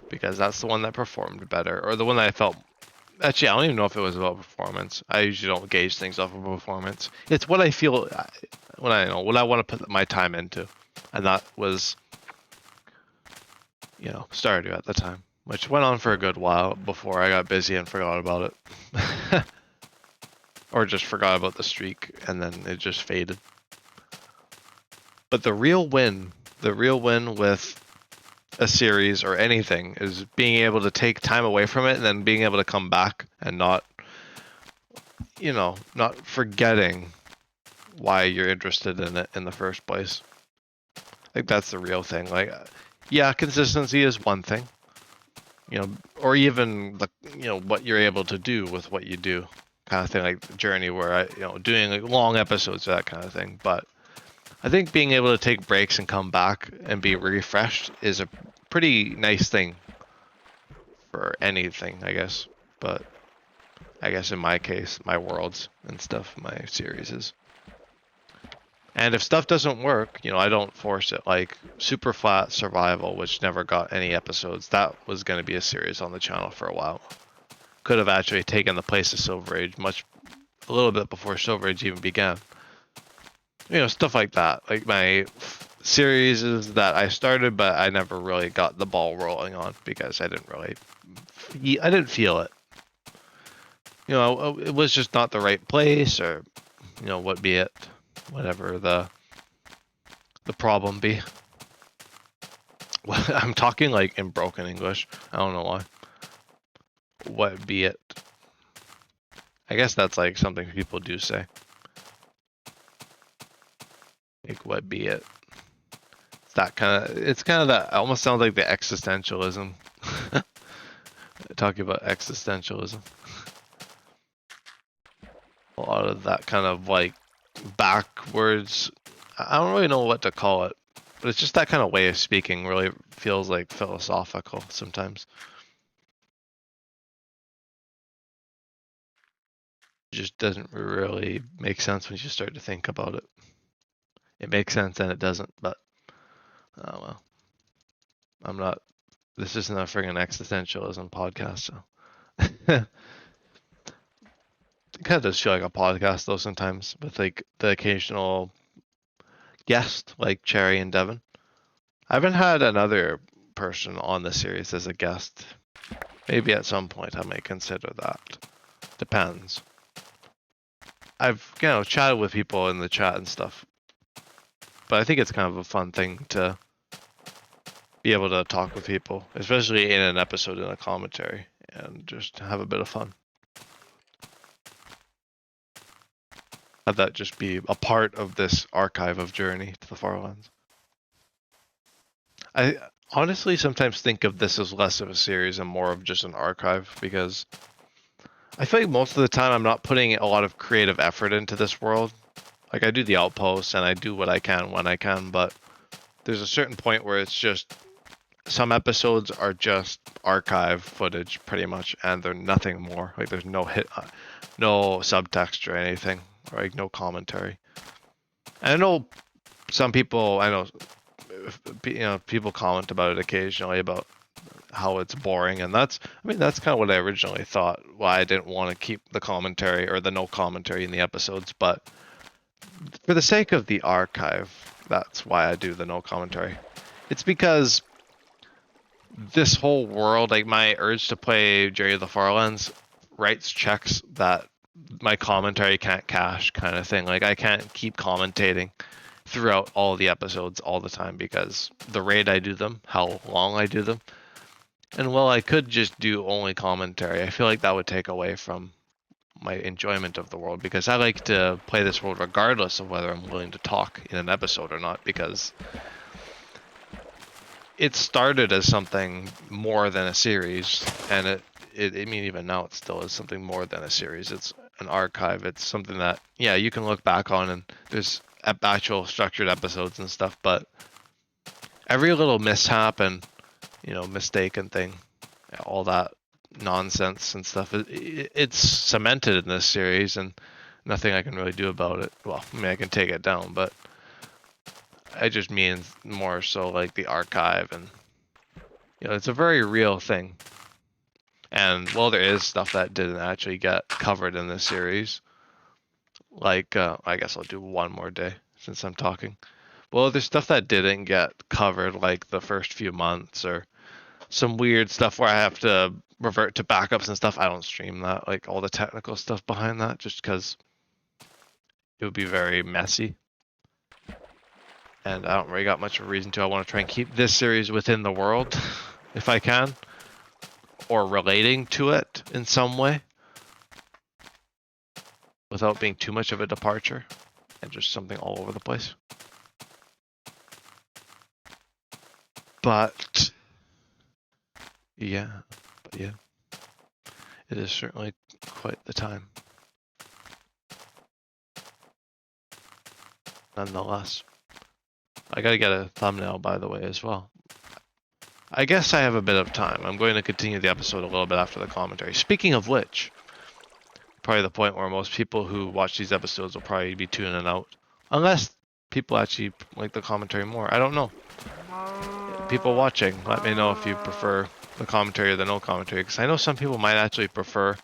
Because that's the one that performed better, or the one that I felt... Actually, I don't even know if it was about performance. I usually don't gauge things off of performance. It's what I feel, what I want to put my time into. And that was, Stardew at the time. Which went on for a good while before I got busy and forgot about it. Or just forgot about the streak, and then it just faded. But the real win with a series or anything is being able to take time away from it and then being able to come back and not forgetting why you're interested in it in the first place. I think that's the real thing. Like, yeah, consistency is one thing, or even what you're able to do with what you do, kind of thing, like the journey where doing like long episodes or that kind of thing. But I think being able to take breaks and come back and be refreshed is a pretty nice thing for anything, I guess. But I guess in my case, my worlds and stuff, my series is. And if stuff doesn't work, you know, I don't force it. Like Super Flat Survival, which never got any episodes, that was going to be a series on the channel for a while. Could have actually taken the place of Silver Age a little bit before Silver Age even began. You know, stuff like that. Like my series that I started, but I never really got the ball rolling on because I didn't feel it. You know, it was just not the right place, or you know, whatever the problem be. I'm talking like in broken English. I don't know why. What be it? I guess that's like something people do say. Like what be it? It's kind of that, almost sounds like the existentialism. Talking about existentialism. A lot of that kind of like backwards, I don't really know what to call it, but it's just that kind of way of speaking really feels like philosophical sometimes. It just doesn't really make sense when you start to think about it. It makes sense and it doesn't, but oh well. I'm not, this isn't a friggin' existentialism podcast, so. It kind of does feel like a podcast though sometimes, with like the occasional guest like Cherry and Devin. I haven't had another person on the series as a guest. Maybe at some point I might consider that. Depends. I've, you know, chatted with people in the chat and stuff, but I think it's kind of a fun thing to be able to talk with people, especially in an episode in a commentary, and just have a bit of fun. Have that just be a part of this archive of Journey to the Farlands. I honestly sometimes think of this as less of a series and more of just an archive, because I feel like most of the time I'm not putting a lot of creative effort into this world. Like I do the outposts and I do what I can when I can, but there's a certain point where it's just, some episodes are just archive footage pretty much, and they're nothing more. Like there's no subtext or anything, like no commentary. And I know some people, you know, people comment about it occasionally about how it's boring, and that's kind of what I originally thought, why I didn't want to keep the commentary or the no commentary in the episodes, but for the sake of the archive, that's why I do the no commentary. It's because this whole world, like my urge to play Jerry of the Farlands, writes checks that my commentary can't cash, kind of thing. Like I can't keep commentating throughout all the episodes all the time because the rate I do them, how long I do them, and while I could just do only commentary, I feel like that would take away from my enjoyment of the world, because I like to play this world regardless of whether I'm willing to talk in an episode or not, because it started as something more than a series, and I mean, even now it still is something more than a series. It's an archive. It's something that, yeah, you can look back on, and there's actual structured episodes and stuff, but every little mishap and, you know, mistake and thing, all that nonsense and stuff, it's cemented in this series, and nothing I can really do about it. Well, I mean, I can take it down, but I just mean more so like the archive, and you know, it's a very real thing. And while there is stuff that didn't actually get covered in this series, like I guess I'll do one more day since I'm talking. Well, there's stuff that didn't get covered, like the first few months, or some weird stuff where I have to revert to backups and stuff. I don't stream that, like all the technical stuff behind that, just because it would be very messy. And I don't really got much of a reason to. I want to try and keep this series within the world, if I can, or relating to it in some way, without being too much of a departure, and just something all over the place. But yeah, it is certainly quite the time. Nonetheless, I gotta get a thumbnail, by the way, as well. I guess I have a bit of time. I'm going to continue the episode a little bit after the commentary. Speaking of which, probably the point where most people who watch these episodes will probably be tuning out. Unless people actually like the commentary more. I don't know. People watching, let me know if you prefer the commentary or the no commentary, because I know some people might actually prefer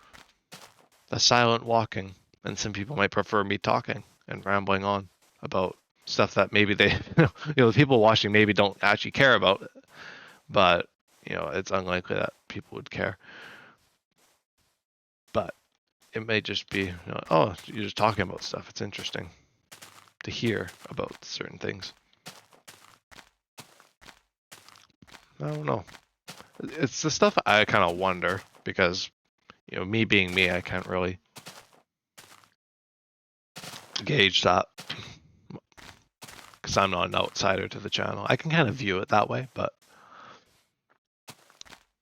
the silent walking, and some people might prefer me talking and rambling on about stuff that maybe they, the people watching maybe don't actually care about, but it's unlikely that people would care. But it may just be, oh, you're just talking about stuff. It's interesting to hear about certain things. I don't know. It's the stuff I kind of wonder because, me being me, I can't really gauge that because I'm not an outsider to the channel. I can kind of view it that way, but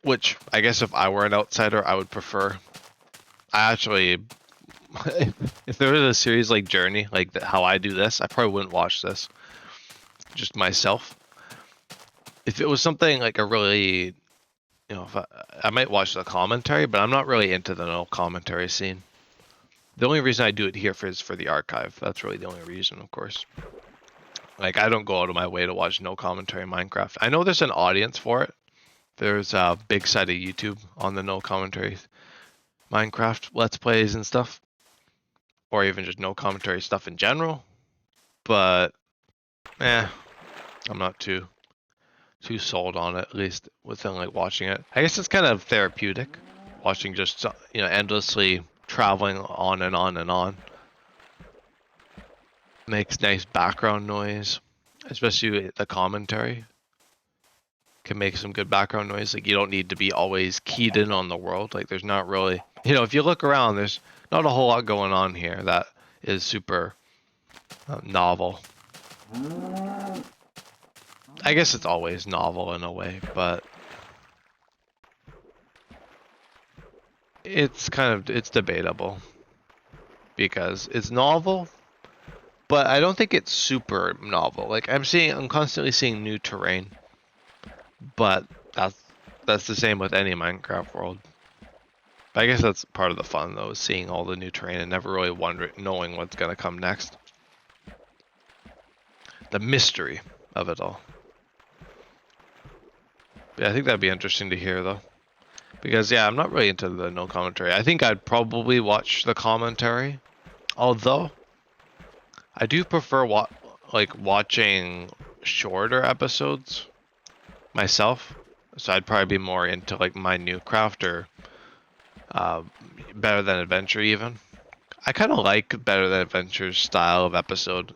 which I guess if I were an outsider, I would prefer. I actually, if there was a series like Journey, like how I do this, I probably wouldn't watch this. Just myself. If it was something like a really, if I might watch the commentary, but I'm not really into the no commentary scene. The only reason I do it here is for the archive. That's really the only reason, of course. Like, I don't go out of my way to watch no commentary Minecraft. I know there's an audience for it. There's a big side of YouTube on the no commentary Minecraft Let's Plays and stuff. Or even just no commentary stuff in general. But, I'm not too sold on it, at least within like watching it. I guess it's kind of therapeutic, watching just, endlessly traveling on and on and on. Makes nice background noise, especially the commentary can make some good background noise. Like, you don't need to be always keyed in on the world. Like, there's not really, if you look around, there's not a whole lot going on here that is super novel. I guess it's always novel in a way, but it's debatable because it's novel, but I don't think it's super novel. Like, I'm constantly seeing new terrain, but that's the same with any Minecraft world. I guess that's part of the fun, though, is seeing all the new terrain and never really knowing what's gonna come next. The mystery of it all. Yeah, I think that'd be interesting to hear, though. Because, I'm not really into the no commentary. I think I'd probably watch the commentary. Although, I do prefer watching shorter episodes myself. So I'd probably be more into like my new craft or Better Than Adventure even. I kind of like Better Than Adventure's style of episode.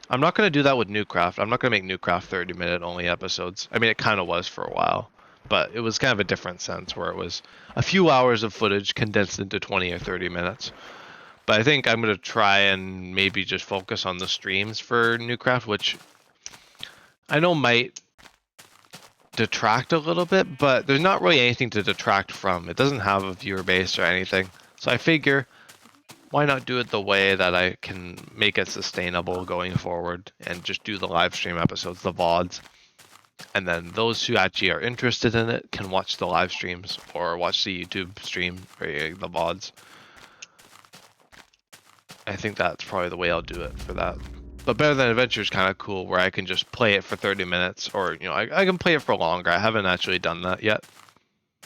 I'm not going to do that with Newcraft. I'm not going to make Newcraft 30-minute only episodes. I mean, it kind of was for a while, but it was kind of a different sense where it was a few hours of footage condensed into 20 or 30 minutes. But I think I'm going to try and maybe just focus on the streams for Newcraft, which I know might detract a little bit, but there's not really anything to detract from. It doesn't have a viewer base or anything. So I figure, why not do it the way that I can make it sustainable going forward and just do the live stream episodes, the VODs. And then those who actually are interested in it can watch the live streams or watch the YouTube stream or the VODs. I think that's probably the way I'll do it for that. But Better Than Adventure is kind of cool where I can just play it for 30 minutes or, I can play it for longer. I haven't actually done that yet.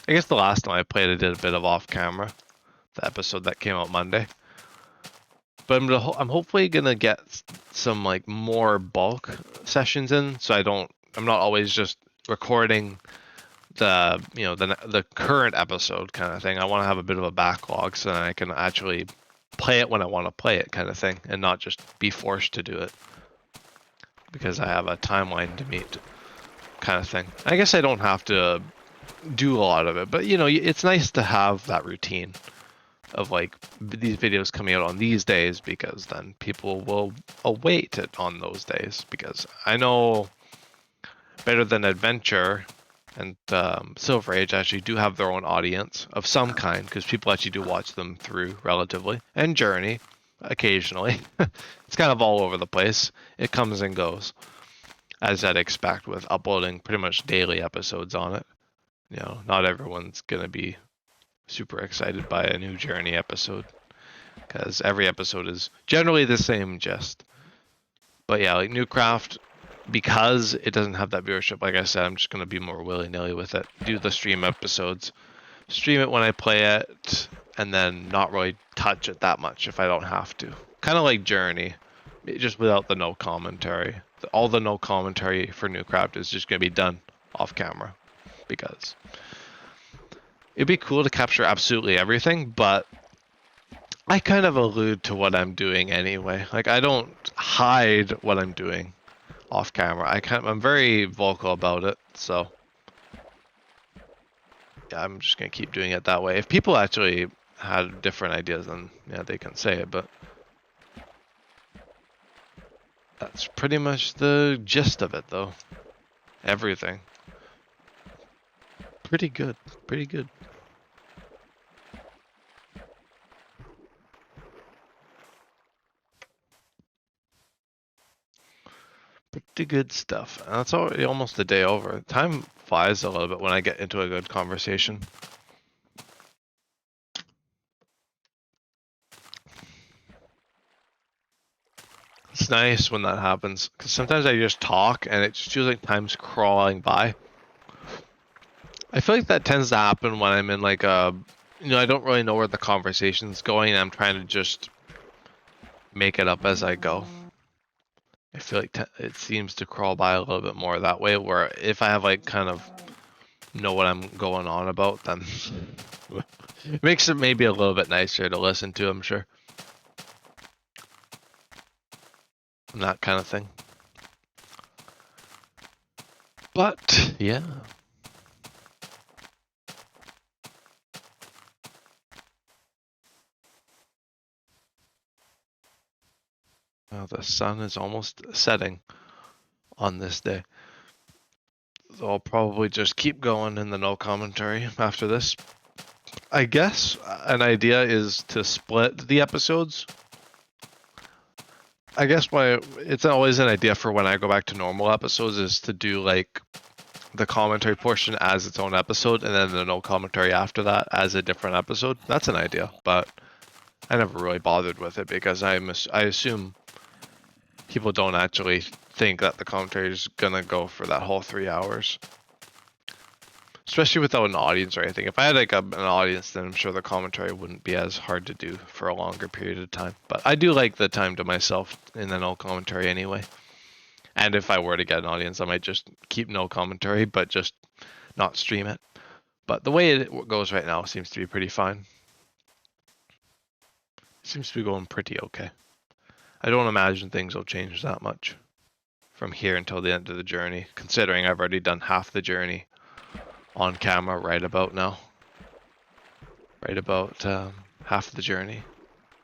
I guess the last time I played it, I did a bit of off camera. The episode that came out Monday. But I'm hopefully gonna get some like more bulk sessions in, so I'm not always just recording the current episode kind of thing. I want to have a bit of a backlog so that I can actually play it when I want to play it kind of thing, and not just be forced to do it because I have a timeline to meet kind of thing. I guess I don't have to do a lot of it, but it's nice to have that routine of like these videos coming out on these days, because then people will await it on those days, because I know Better Than Adventure and Silver Age actually do have their own audience of some kind, because people actually do watch them through relatively, and Journey occasionally. It's kind of all over the place. It comes and goes, as I'd expect with uploading pretty much daily episodes on it. Not everyone's gonna be super excited by a new Journey episode. because every episode is generally the same gist. But yeah, like Newcraft, because it doesn't have that viewership, like I said, I'm just gonna be more willy-nilly with it. Do the stream episodes, stream it when I play it, and then not really touch it that much if I don't have to. Kind of like Journey, just without the no commentary. All the no commentary for Newcraft is just gonna be done off camera, because it'd be cool to capture absolutely everything, but I kind of allude to what I'm doing anyway. Like, I don't hide what I'm doing off camera. I'm very vocal about it, so yeah, I'm just gonna keep doing it that way. If people actually had different ideas, then yeah, they can say it, but that's pretty much the gist of it, though. Everything. Pretty good. Pretty good. Pretty good stuff. And that's already almost a day over. Time flies a little bit when I get into a good conversation. It's nice when that happens, because sometimes I just talk and it just feels like time's crawling by. I feel like that tends to happen when I'm in like a, I don't really know where the conversation's going and I'm trying to just make it up as I go. I feel like it seems to crawl by a little bit more that way, where if I have like kind of know what I'm going on about, then it makes it maybe a little bit nicer to listen to, I'm sure. And that kind of thing. But, yeah. Well, the sun is almost setting on this day. So I'll probably just keep going in the no commentary after this. I guess an idea is to split the episodes. I guess it's always an idea for when I go back to normal episodes is to do like the commentary portion as its own episode and then the no commentary after that as a different episode. That's an idea, but I never really bothered with it because I assume people don't actually think that the commentary is gonna go for that whole 3 hours. Especially without an audience or anything. If I had like an audience, then I'm sure the commentary wouldn't be as hard to do for a longer period of time. But I do like the time to myself in the no commentary anyway. And if I were to get an audience, I might just keep no commentary, but just not stream it. But the way it goes right now seems to be pretty fine. Seems to be going pretty okay. I don't imagine things will change that much from here until the end of the journey, considering I've already done half the journey on camera right about now. Right about half the journey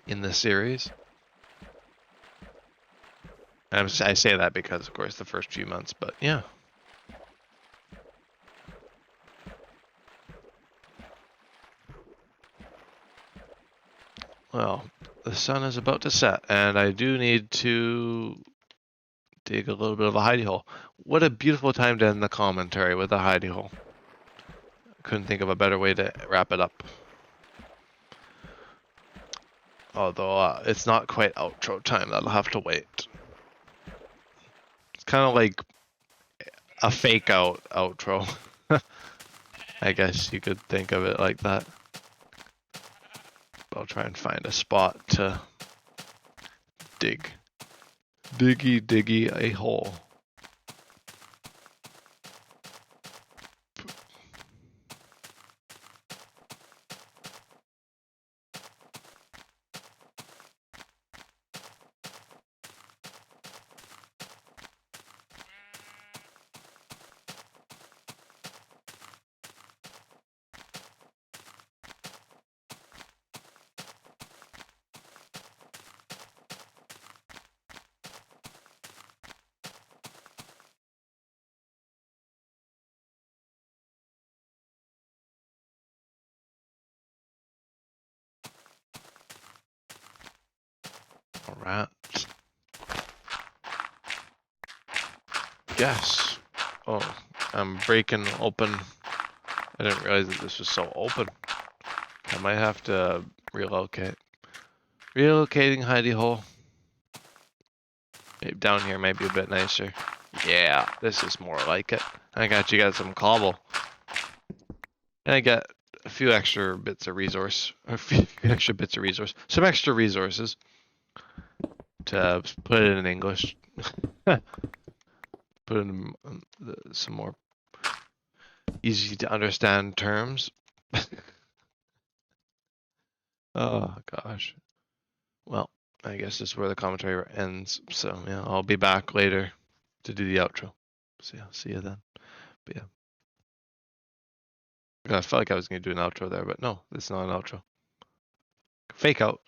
in the series. And I say that because, of course, the first few months, but yeah. Well, the sun is about to set, and I do need to dig a little bit of a hidey hole. What a beautiful time to end the commentary with a hidey hole. Couldn't think of a better way to wrap it up. Although it's not quite outro time, that'll have to wait. It's kind of like a fake out outro. I guess you could think of it like that. I'll try and find a spot to dig. Diggy a hole. Alright. Yes. Oh, I'm breaking open. I didn't realize that this was so open. I might have to relocate. Relocating hidey hole. Maybe down here might be a bit nicer. Yeah, this is more like it. I got you guys some cobble. And I got a few extra bits of resource. Some extra resources to put it in English. Put in some more easy to understand terms. Oh gosh. Well, I guess this is where the commentary ends. So yeah, I'll be back later to do the outro. So yeah, see you then. But yeah. I felt like I was gonna do an outro there, but no, it's not an outro. Fake out.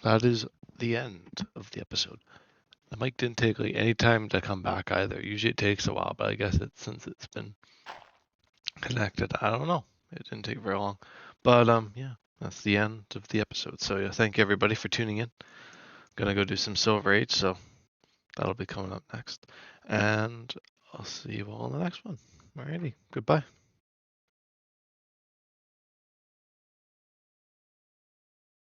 That is the end of the episode. The mic didn't take like any time to come back either. Usually it takes a while, but I guess since it's been connected, I don't know. It didn't take very long. But yeah, that's the end of the episode. So yeah, thank you everybody for tuning in. Gonna go do some Silver Age, so that'll be coming up next. And I'll see you all in the next one. Alrighty, goodbye.